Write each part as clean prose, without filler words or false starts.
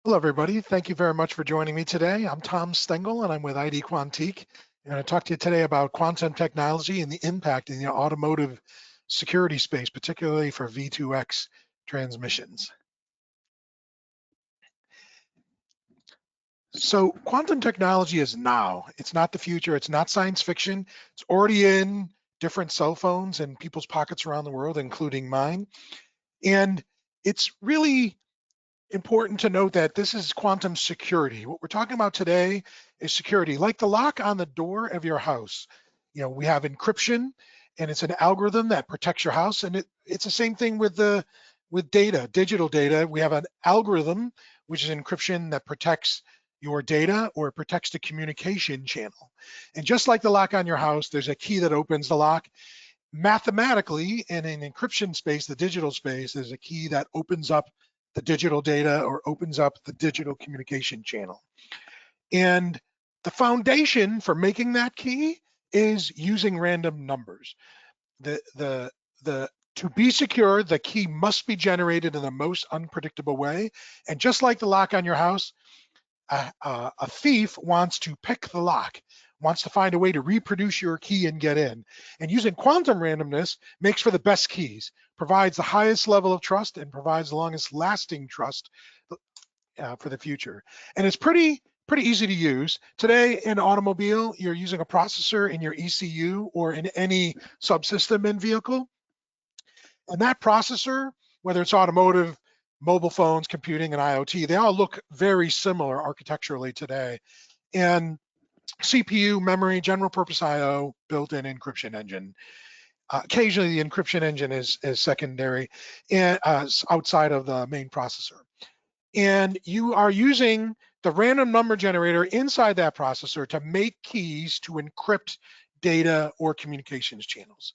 Hello, everybody. Thank you very much for joining me today. I'm Tom Stengel, and I'm with ID Quantique. I'm going to talk to you today about quantum technology and the impact in the automotive security space, particularly for V2X transmissions. So quantum technology is now. It's not the future. It's not science fiction. It's already in different cell phones and people's pockets around the world, including mine. And it's really important to note that this is quantum security. What we're talking about today is security, like the lock on the door of your house. We have encryption, and it's an algorithm that protects your house, and it's the same thing with data, digital data. We have an algorithm, which is encryption that protects your data or it protects the communication channel. And just like the lock on your house, there's a key that opens the lock. Mathematically, in an encryption space, the digital space, there's a key that opens up the digital data or opens up the digital communication channel. And the foundation for making that key is using random numbers. To be secure, the key must be generated in the most unpredictable way. And just like the lock on your house, a thief wants to pick the lock, wants to find a way to reproduce your key and get in. And using quantum randomness makes for the best keys, provides the highest level of trust, and provides the longest lasting trust for the future. And it's pretty easy to use. Today in automobile, you're using a processor in your ECU or in any subsystem in vehicle. And that processor, whether it's automotive, mobile phones, computing, and IoT, they all look very similar architecturally today. And CPU, memory, general purpose IO, built-in encryption engine. Occasionally the encryption engine is secondary and outside of the main processor. And you are using the random number generator inside that processor to make keys to encrypt data or communications channels.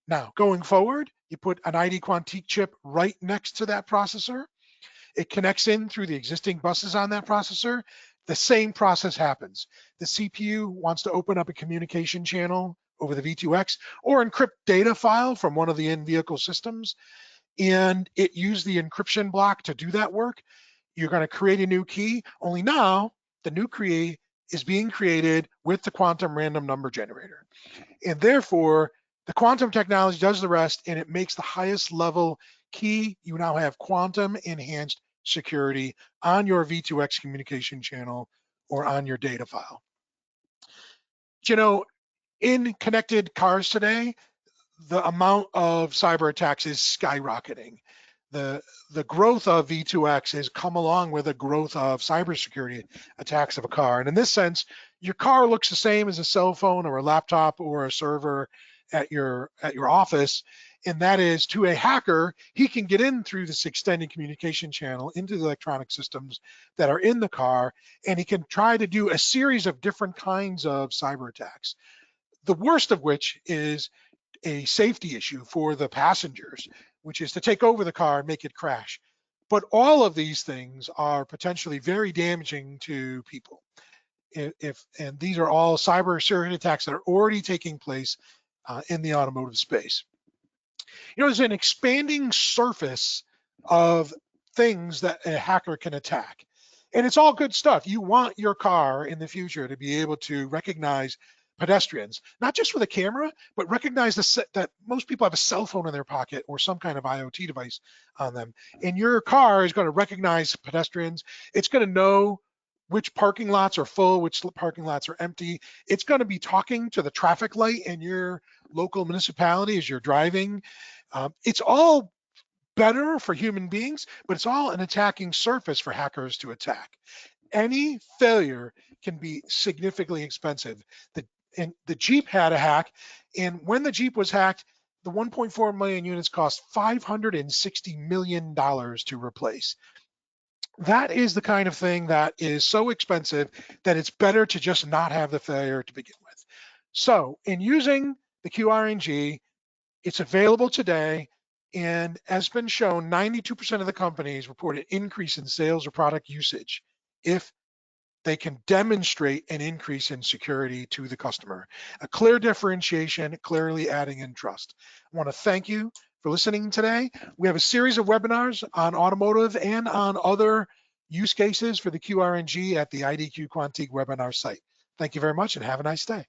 Now, going forward, you put an ID Quantique chip right next to that processor. It connects in through the existing buses on that processor. The same process happens. The CPU wants to open up a communication channel over the V2X or encrypt data file from one of the in-vehicle systems, and it used the encryption block to do that work. You're going to create a new key, only now the new key is being created with the quantum random number generator. And therefore, the quantum technology does the rest, and it makes the highest level key. You now have quantum enhanced security on your V2X communication channel or on your data file. In connected cars today, the amount of cyber attacks is skyrocketing. The growth of V2X has come along with the growth of cybersecurity attacks of a car. And in this sense, your car looks the same as a cell phone or a laptop or a server at your office. And that is, to a hacker, he can get in through this extended communication channel into the electronic systems that are in the car, and he can try to do a series of different kinds of cyber attacks. The worst of which is a safety issue for the passengers, which is to take over the car and make it crash. But all of these things are potentially very damaging to people. And these are all cyber security attacks that are already taking place in the automotive space. There's an expanding surface of things that a hacker can attack. And it's all good stuff. You want your car in the future to be able to recognize pedestrians, not just with a camera, but recognize that most people have a cell phone in their pocket or some kind of IoT device on them. And your car is going to recognize pedestrians. It's going to know which parking lots are full, which parking lots are empty. It's going to be talking to the traffic light in your local municipality as you're driving. It's all better for human beings, but it's all an attacking surface for hackers to attack. Any failure can be significantly expensive. The Jeep had a hack, and when the Jeep was hacked, the 1.4 million units cost $560 million to replace. That is the kind of thing that is so expensive that it's better to just not have the failure to begin with. So in using the QRNG, it's available today, and as been shown, 92% of the companies report an increase in sales or product usage if they can demonstrate an increase in security to the customer. A clear differentiation, clearly adding in trust. I want to thank you for listening today. We have a series of webinars on automotive and on other use cases for the QRNG at the IDQ Quantique webinar site. Thank you very much and have a nice day.